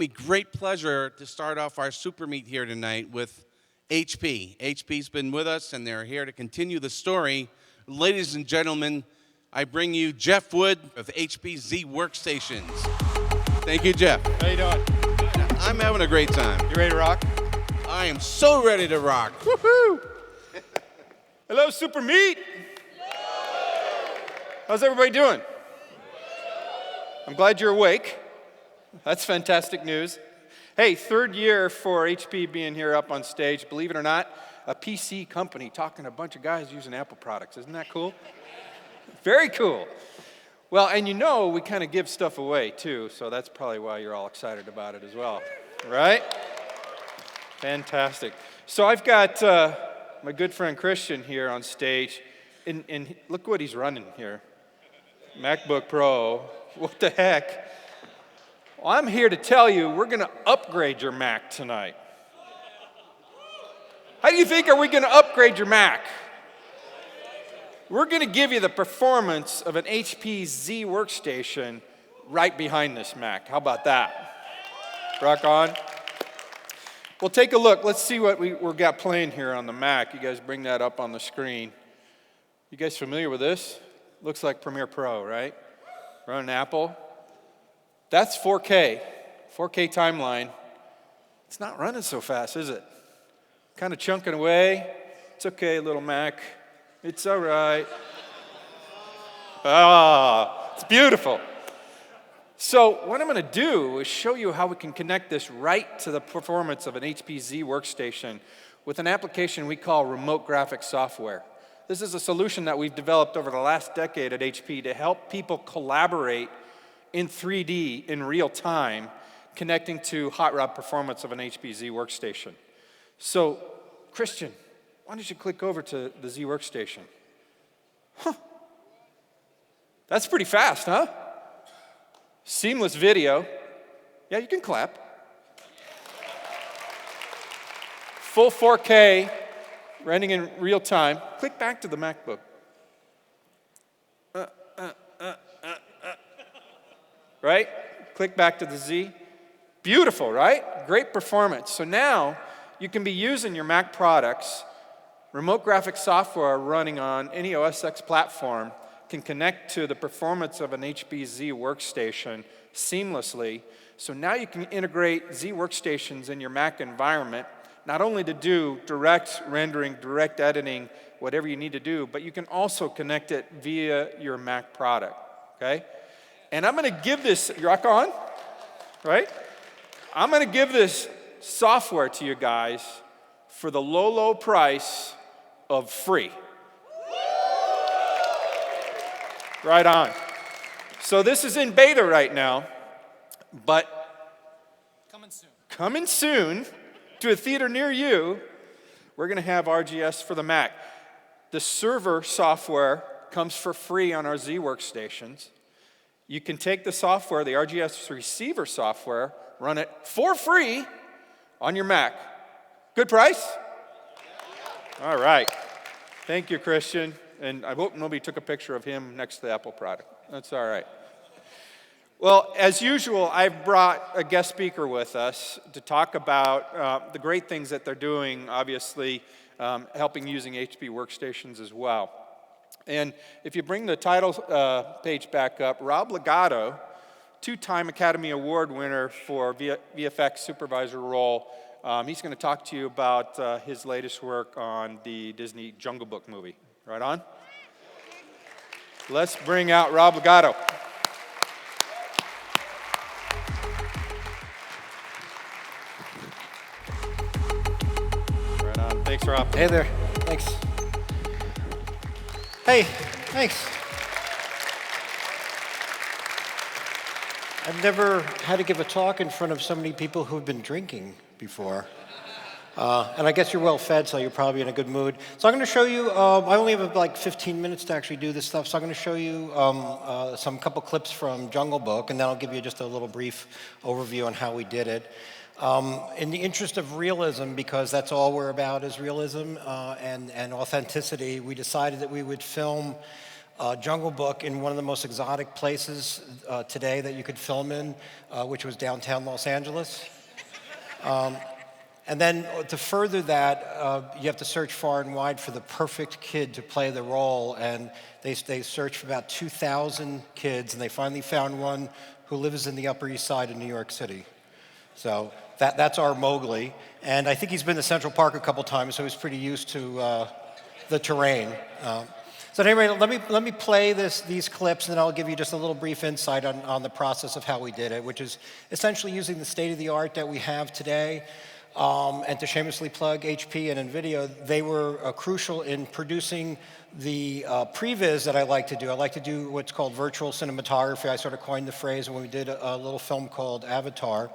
Great pleasure to start off our SuperMeet here tonight with HP. HP's been with us, and they're here to continue the story. Ladies and gentlemen, I bring you Jeff Wood of HP Z Workstations. Thank you, Jeff. How you doing? I'm having a great time. You ready to rock? I am so ready to rock. Woohoo! Hello, SuperMeet. How's everybody doing? I'm glad you're awake. That's fantastic news. Hey, third year for HP being here up on stage. Believe it or not, a PC company talking to a bunch of guys using Apple products. Isn't that cool? Very cool. Well, and you know we kind of give stuff away too, so that's probably why you're all excited about it as well, right? Fantastic. So I've got my good friend Christian here on stage, and look what he's running here. MacBook Pro. What the heck? Well, I'm here to tell you we're going to upgrade your Mac tonight. How do you think are we going to upgrade your Mac? We're going to give you the performance of an HP Z workstation right behind this Mac. How about that? Rock on. Well, take a look. Let's see what we've got playing here on the Mac. You guys bring that up on the screen. You guys familiar with this? Looks like Premiere Pro, right? Running Apple. That's 4K timeline. It's not running so fast, is it? Kind of chunking away. It's okay, little Mac. It's all right. It's beautiful. So what I'm going to do is show you how we can connect this right to the performance of an HP Z workstation with an application we call remote graphics software. This is a solution that we've developed over the last decade at HP to help people collaborate in 3D in real time, connecting to hot rod performance of an HP Z workstation. So, Christian, why don't you click over to the Z workstation? Huh. That's pretty fast, huh? Seamless video. Yeah, you can clap. Full 4K, running in real time. Click back to the MacBook. Right? Click back to the Z. Beautiful, right? Great performance. So now you can be using your Mac products. Remote graphics software running on any OS X platform can connect to the performance of an HP Z workstation seamlessly. So now you can integrate Z workstations in your Mac environment, not only to do direct rendering, direct editing, whatever you need to do, but you can also connect it via your Mac product, okay? And I'm going to give this, rock on, right? I'm going to give this software to you guys for the low, low price of free. Right on. So this is in beta right now, but coming soon to a theater near you, we're going to have RGS for the Mac. The server software comes for free on our Z workstations. You can take the software, the RGS receiver software, run it for free on your Mac. Good price? All right. Thank you, Christian. And I hope nobody took a picture of him next to the Apple product. That's all right. Well, as usual, I've brought a guest speaker with us to talk about the great things that they're doing, obviously, helping using HP workstations as well. And if you bring the title page back up, Rob Legato, two-time Academy Award winner for VFX Supervisor role, he's going to talk to you about his latest work on the Disney Jungle Book movie. Right on? Let's bring out Rob Legato. Right on. Thanks, Rob. Hey there. Thanks. Hey, thanks. I've never had to give a talk in front of so many people who've been drinking before. And I guess you're well fed, so you're probably in a good mood. So I'm going to show you, I only have like 15 minutes to actually do this stuff, so I'm going to show you some couple clips from Jungle Book, and then I'll give you just a little brief overview on how we did it. In the interest of realism, because that's all we're about is realism and authenticity, we decided that we would film Jungle Book in one of the most exotic places today that you could film in, which was downtown Los Angeles. And then to further that, you have to search far and wide for the perfect kid to play the role. And they searched for about 2,000 kids, and they finally found one who lives in the Upper East Side of New York City. So that's our Mowgli. And I think he's been to Central Park a couple times, so he's pretty used to the terrain. So anyway, let me play these clips, and then I'll give you just a little brief insight on the process of how we did it, which is essentially using the state-of-the-art that we have today. And to shamelessly plug HP and NVIDIA, they were crucial in producing the previs that I like to do. I like to do what's called virtual cinematography. I sort of coined the phrase when we did a little film called Avatar.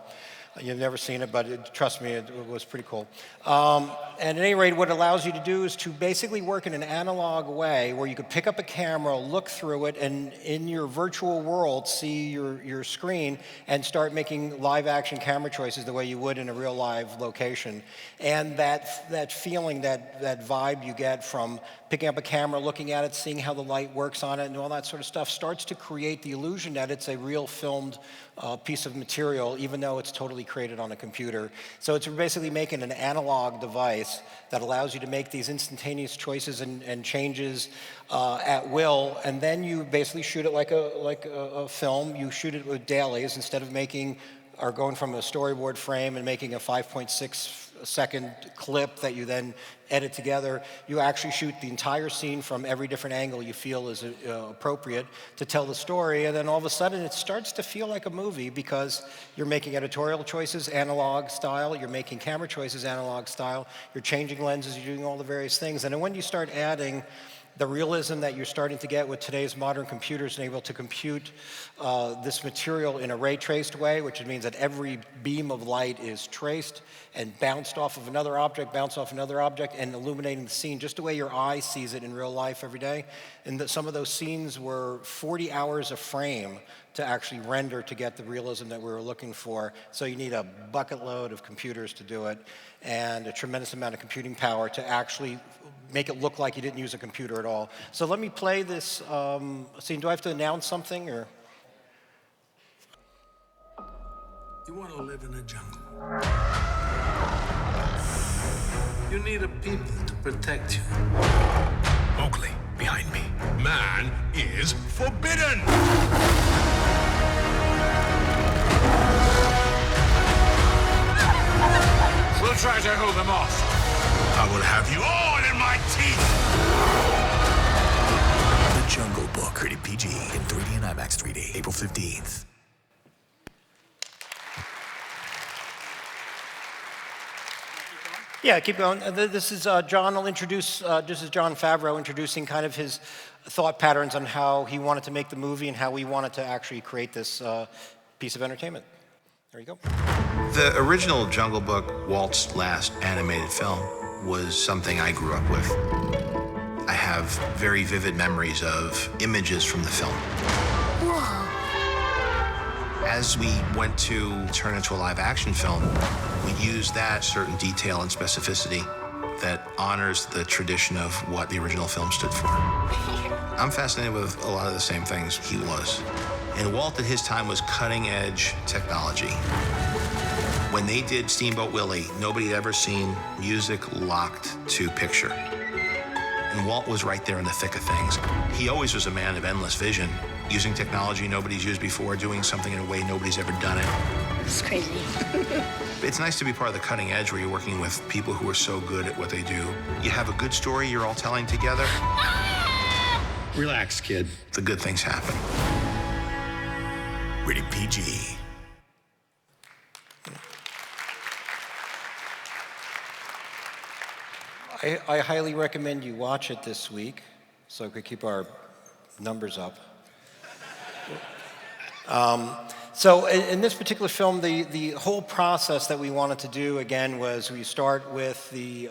You've never seen it, but trust me, it was pretty cool. And at any rate, what it allows you to do is to basically work in an analog way where you could pick up a camera, look through it, and in your virtual world see your screen and start making live action camera choices the way you would in a real live location. And that feeling, that vibe you get from picking up a camera, looking at it, seeing how the light works on it, and all that sort of stuff starts to create the illusion that it's a real filmed piece of material, even though it's totally created on a computer. So it's basically making an analog device that allows you to make these instantaneous choices and changes at will, and then you basically shoot it like a film. You shoot it with dailies instead of going from a storyboard frame and making a 5.6-second clip that you then edit together. You actually shoot the entire scene from every different angle you feel is appropriate to tell the story, and then all of a sudden it starts to feel like a movie because you're making editorial choices analog style, you're making camera choices analog style, you're changing lenses, you're doing all the various things. And then when you start adding the realism that you're starting to get with today's modern computers and able to compute this material in a ray traced way, which means that every beam of light is traced and bounced off of another object, and illuminating the scene just the way your eye sees it in real life every day. And some of those scenes were 40 hours a frame to actually render to get the realism that we were looking for. So you need a bucket load of computers to do it and a tremendous amount of computing power to actually make it look like you didn't use a computer at all. So let me play this scene. Do I have to announce something, or? You want to live in a jungle. You need a people to protect you. Mowgli, behind me. Man is forbidden! We'll try to hold them off. I will have you all in my teeth! The Jungle Book, rated PG, in 3D and IMAX 3D, April 15th. Yeah, keep going. This is John will introduce, this is Jon Favreau introducing kind of his thought patterns on how he wanted to make the movie and how we wanted to actually create this piece of entertainment. There you go. The original Jungle Book, Walt's last animated film, was something I grew up with. I have very vivid memories of images from the film. Whoa. As we went to turn into a live action film, we used that certain detail and specificity that honors the tradition of what the original film stood for. I'm fascinated with a lot of the same things he was. And Walt at his time was cutting edge technology. When they did Steamboat Willie, nobody had ever seen music locked to picture. And Walt was right there in the thick of things. He always was a man of endless vision, using technology nobody's used before, doing something in a way nobody's ever done it. It's crazy. It's nice to be part of the cutting edge where you're working with people who are so good at what they do. You have a good story you're all telling together. Relax, kid. The good things happen. Rated PG. I highly recommend you watch it this week so we could keep our numbers up. So in this particular film, the whole process that we wanted to do, again, was we start with the,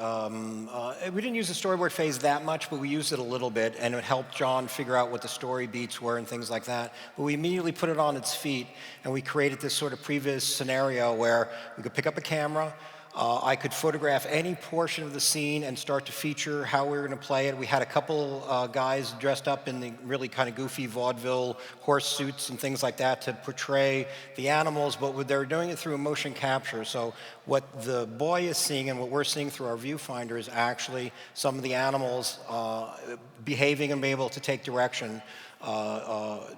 we didn't use the storyboard phase that much, but we used it a little bit, and it helped John figure out what the story beats were and things like that. But we immediately put it on its feet, and we created this sort of previs scenario where we could pick up a camera, I could photograph any portion of the scene and start to feature how we were going to play it. We had a couple guys dressed up in the really kind of goofy vaudeville horse suits and things like that to portray the animals, but they were doing it through a motion capture. So what the boy is seeing and what we're seeing through our viewfinder is actually some of the animals behaving and being able to take direction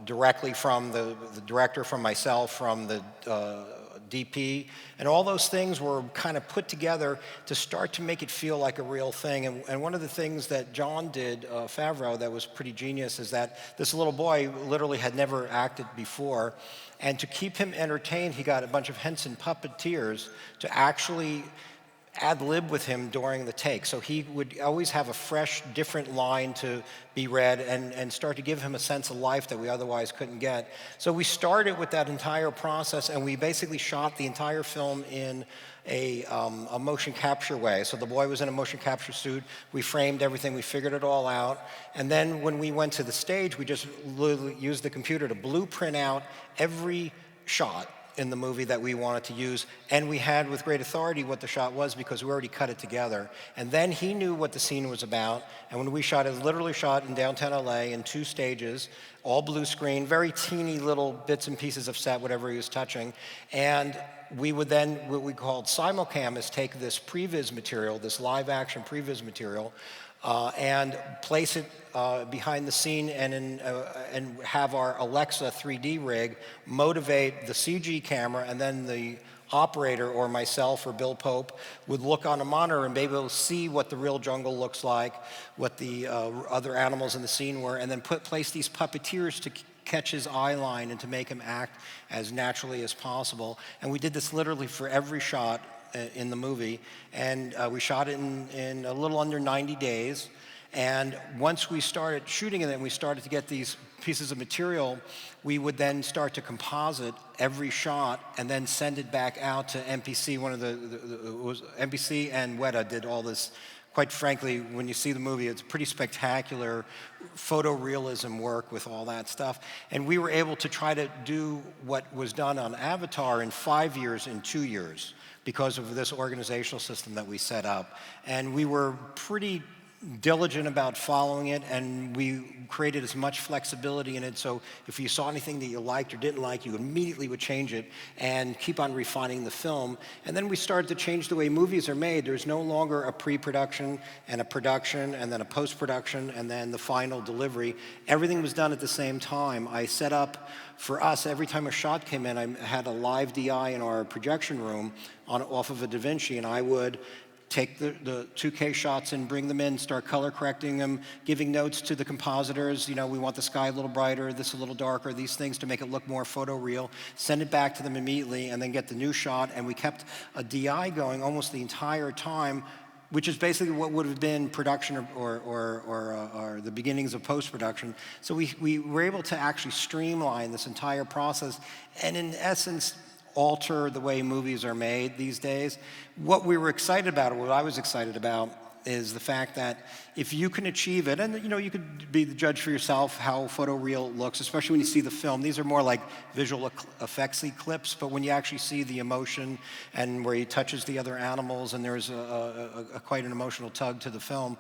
directly from the director, from myself, from the DP, and all those things were kind of put together to start to make it feel like a real thing. And one of the things that John did, Favreau, that was pretty genius, is that this little boy literally had never acted before, and to keep him entertained, he got a bunch of Henson puppeteers to actually ad-lib with him during the take. So he would always have a fresh, different line to be read and start to give him a sense of life that we otherwise couldn't get. So we started with that entire process, and we basically shot the entire film in a motion capture way. So the boy was in a motion capture suit. We framed everything. We figured it all out. And then when we went to the stage, we just literally used the computer to blueprint out every shot in the movie that we wanted to use, and we had with great authority what the shot was because we already cut it together. And then he knew what the scene was about, and when we shot it, literally shot in downtown LA in 2 stages, all blue screen, very teeny little bits and pieces of set, whatever he was touching. And we would then, what we called simulcam, is take this previs material, this live action previs material, and place it behind the scene and have our Alexa 3D rig motivate the CG camera, and then the operator or myself or Bill Pope would look on a monitor and be able to see what the real jungle looks like, what the other animals in the scene were, and then place these puppeteers to catch his eye line and to make him act as naturally as possible. And we did this literally for every shot in the movie, and we shot it in a little under 90 days. And once we started shooting it and we started to get these pieces of material, we would then start to composite every shot and then send it back out to MPC. One of MPC and Weta did all this. Quite frankly, when you see the movie, it's pretty spectacular photorealism work with all that stuff. And we were able to try to do what was done on Avatar in 5 years, in 2 years, because of this organizational system that we set up. And we were pretty diligent about following it, and we created as much flexibility in it, so if you saw anything that you liked or didn't like, you immediately would change it and keep on refining the film. And then we started to change the way movies are made. There's no longer a pre-production and a production and then a post-production and then the final delivery. Everything was done at the same time. I set up, for us, every time a shot came in, I had a live DI in our projection room off of a DaVinci, and I would take the 2K shots and bring them in, start color correcting them, giving notes to the compositors. You know, we want the sky a little brighter, this a little darker, these things to make it look more photoreal. Send it back to them immediately and then get the new shot. And we kept a DI going almost the entire time, which is basically what would have been production or the beginnings of post-production. So we were able to actually streamline this entire process and in essence alter the way movies are made these days. What we were excited about, or what I was excited about, is the fact that if you can achieve it, and you know, you could be the judge for yourself how photoreal looks, especially when you see the film. These are more like visual effects-y clips, but when you actually see the emotion and where he touches the other animals and there's quite an emotional tug to the film,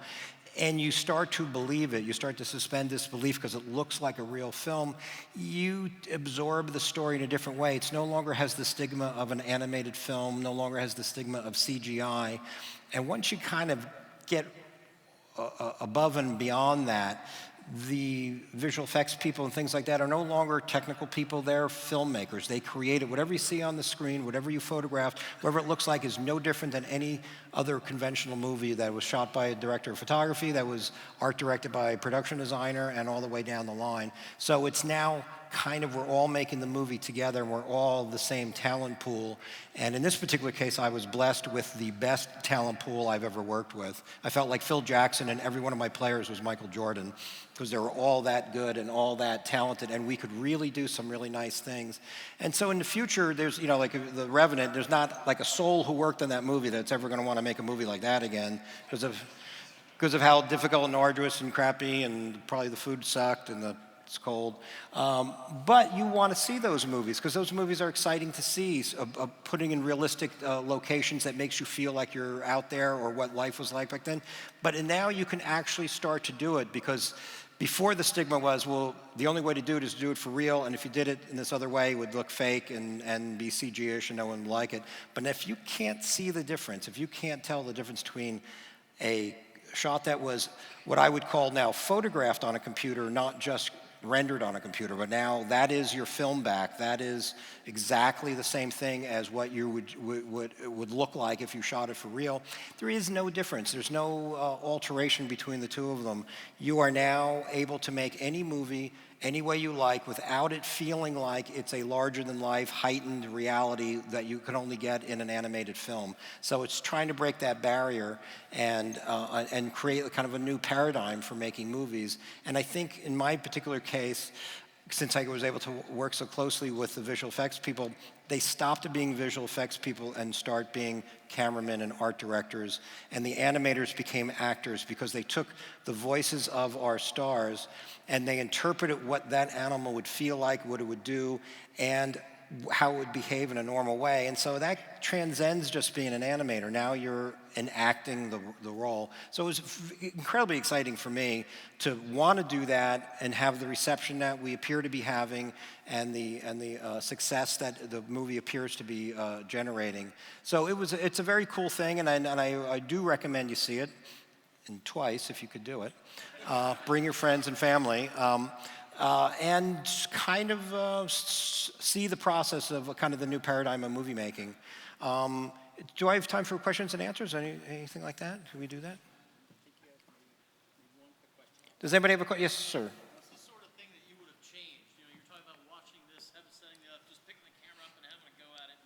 and you start to believe it, you start to suspend disbelief because it looks like a real film, you absorb the story in a different way. It no longer has the stigma of an animated film, no longer has the stigma of CGI. And once you kind of get above and beyond that, the visual effects people and things like that are no longer technical people, they're filmmakers. They create it. Whatever you see on the screen, whatever you photographed, whatever it looks like is no different than any other conventional movie that was shot by a director of photography, that was art directed by a production designer, and all the way down the line. So it's now kind of, we're all making the movie together, and we're all the same talent pool. And in this particular case, I was blessed with the best talent pool I've ever worked with. I felt like Phil Jackson, and every one of my players was Michael Jordan, because they were all that good and all that talented, and we could really do some really nice things. And so in the future, there's, you know, like The Revenant, there's not like a soul who worked on that movie that's ever going to want to make a movie like that again, because of how difficult and arduous and crappy, and probably the food sucked and the it's cold. But you want to see those movies because those movies are exciting to see, putting in realistic locations that makes you feel like you're out there or what life was like back then. But now you can actually start to do it because before the stigma was, well, the only way to do it is to do it for real, and if you did it in this other way, it would look fake and be CG-ish and no one would like it. But if you can't see the difference, if you can't tell the difference between a shot that was what I would call now photographed on a computer, not just rendered on a computer, but now that is your film back. That is exactly the same thing as what you would look like if you shot it for real. There is no difference. There's no alteration between the two of them. You are now able to make any movie any way you like without it feeling like it's a larger-than-life, heightened reality that you can only get in an animated film. So it's trying to break that barrier and create kind of a new paradigm for making movies. And I think in my particular case, since I was able to work so closely with the visual effects people, they stopped being visual effects people and start being cameramen and art directors. And the animators became actors because they took the voices of our stars and they interpreted what that animal would feel like, what it would do, and how it would behave in a normal way. And so that transcends just being an animator. Now you're enacting the role. So it was incredibly exciting for me to want to do that and have the reception that we appear to be having and the success that the movie appears to be generating. So it's a very cool thing, and I do recommend you see it, and twice if you could do it. Bring your friends and family. And kind of see the process of kind of the new paradigm of movie making. Do I have time for questions and answers? Anything like that? Can we do that? Does anybody have a question? Yes, sir. What's the sort of thing that you would have changed? You know, you're talking about watching this, setting it up, just picking the camera up and having a go at it.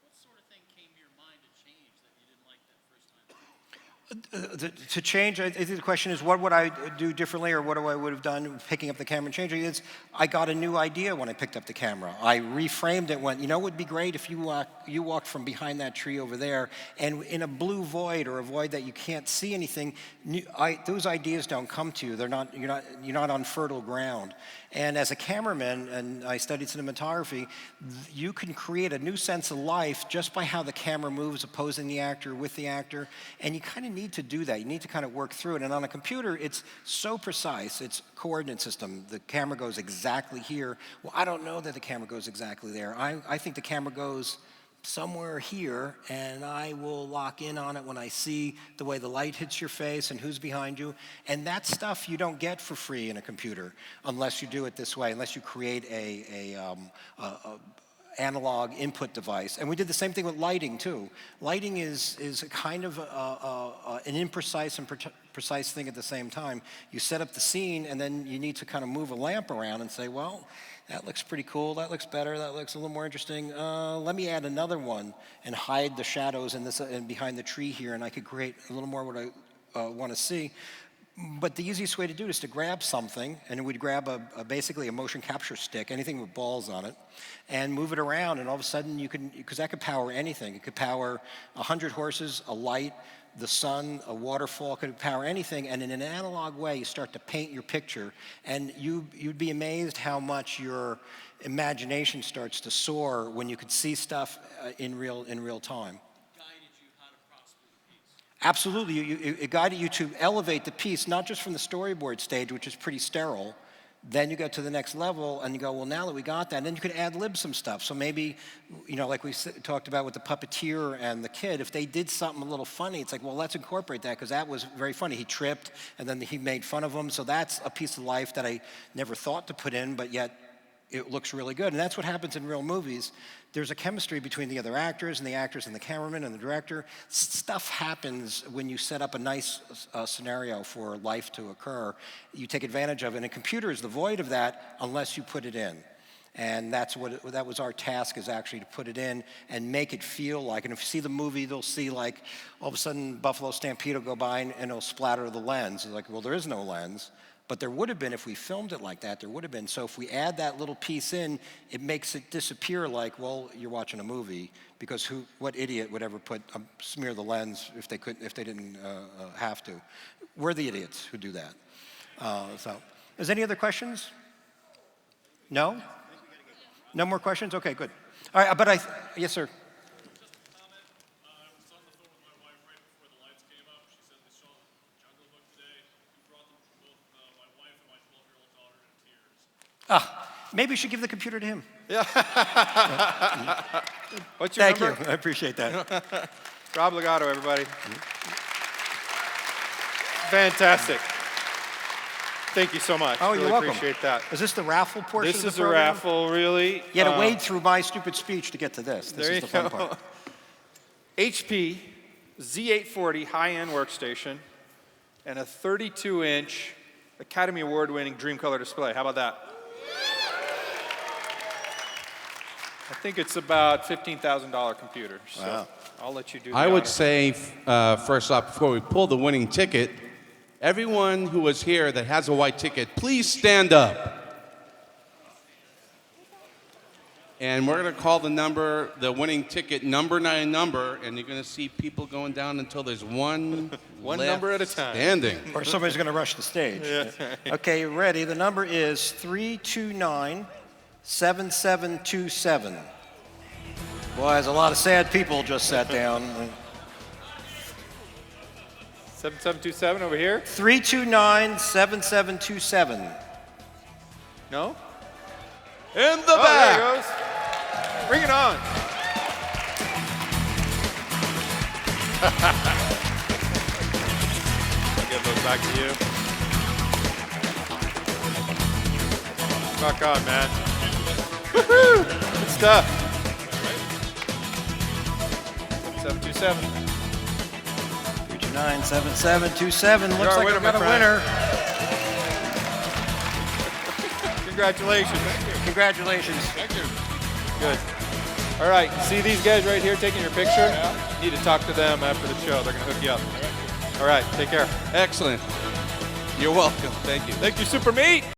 What sort of thing came to your mind to change that you didn't like that first time? To change, I think the question is, what would I do differently, or what I would have done picking up the camera and changing it? I got a new idea when I picked up the camera. I reframed it, went, you know, it would be great if you walked from behind that tree over there, and in a blue void or a void that you can't see anything, those ideas don't come to you. You're not on fertile ground. And as a cameraman, and I studied cinematography, you can create a new sense of life just by how the camera moves, opposing the actor, with the actor, and you kind of need to do that. You need to kind of work through it. And on a computer, it's so precise. It's coordinate system. The camera goes exactly here. Well, I don't know that the camera goes exactly there. I think the camera goes somewhere here, and I will lock in on it when I see the way the light hits your face and who's behind you. And that stuff you don't get for free in a computer unless you do it this way, unless you create a analog input device. And we did the same thing with lighting too. Lighting is kind of an imprecise and precise thing at the same time. You set up the scene, and then you need to kind of move a lamp around and say, well, that looks pretty cool, that looks better, that looks a little more interesting. Let me add another one and hide the shadows in this and behind the tree here, and I could create a little more what I want to see. But the easiest way to do it is to grab something, and we'd grab basically a motion capture stick, anything with balls on it, and move it around, and all of a sudden you can, because that could power anything. It could power 100 horses, a light, the sun, a waterfall, could power anything, and in an analog way you start to paint your picture, and you'd be amazed how much your imagination starts to soar when you could see stuff in real time. Absolutely, it guided you to elevate the piece, not just from the storyboard stage, which is pretty sterile. Then you go to the next level, and you go, well, now that we got that, and then you could ad-lib some stuff. So maybe, you know, like we talked about with the puppeteer and the kid, if they did something a little funny, it's like, well, let's incorporate that, because that was very funny. He tripped, and then he made fun of him. So that's a piece of life that I never thought to put in, but yet it looks really good. And that's what happens in real movies. There's a chemistry between the other actors and the cameraman and the director. Stuff happens when you set up a nice scenario for life to occur. You take advantage of it. And a computer is devoid of that unless you put it in. And that was our task, is actually to put it in and make it feel like. And if you see the movie, they'll see like all of a sudden Buffalo Stampede will go by and it'll splatter the lens. It's like, well, there is no lens. But there would have been, if we filmed it like that, there would have been. So if we add that little piece in, it makes it disappear like, well, you're watching a movie, because what idiot would ever smear the lens if they didn't have to? We're the idiots who do that. So, is there any other questions? No? No more questions? Okay, good. All right, but yes, sir. Maybe you should give the computer to him. Yeah. What's your Thank number? you. I appreciate that. Rob Legato, everybody. Fantastic. Thank you so much. Oh, really you're welcome. Appreciate that. Is this the raffle portion This of the is a program? raffle, really. You had to wade through my stupid speech to get to this. This There is you the fun go. part. HP Z840 high-end workstation and a 32-inch Academy Award-winning Dreamcolor display. How about that? I think it's about $15,000 computer. So Wow. I'll let you do the I would honors. say, first off, before we pull the winning ticket, everyone who was here that has a white ticket, please stand up. And we're going to call the number, the winning ticket, number 9 number, and you're going to see people going down until there's one One left number at a time. standing. Or somebody's going to rush the stage. Okay, you ready? The number is 329-7727. Boy, there's a lot of sad people just sat down. 7727 over here? 329-7727. No? In the Oh, back. there it goes. Bring it on. I'll give those back to you. Rock on, man. Woohoo! Good stuff. 727. 329-7727. Looks our like winner, we got my a friend. winner. Congratulations. Congratulations. Thank you. Good. All right, see these guys right here taking your picture? Yeah. You need to talk to them after the show. They're going to hook you up. All right, take care. Excellent. You're welcome. Thank you. Thank you, SuperMeet.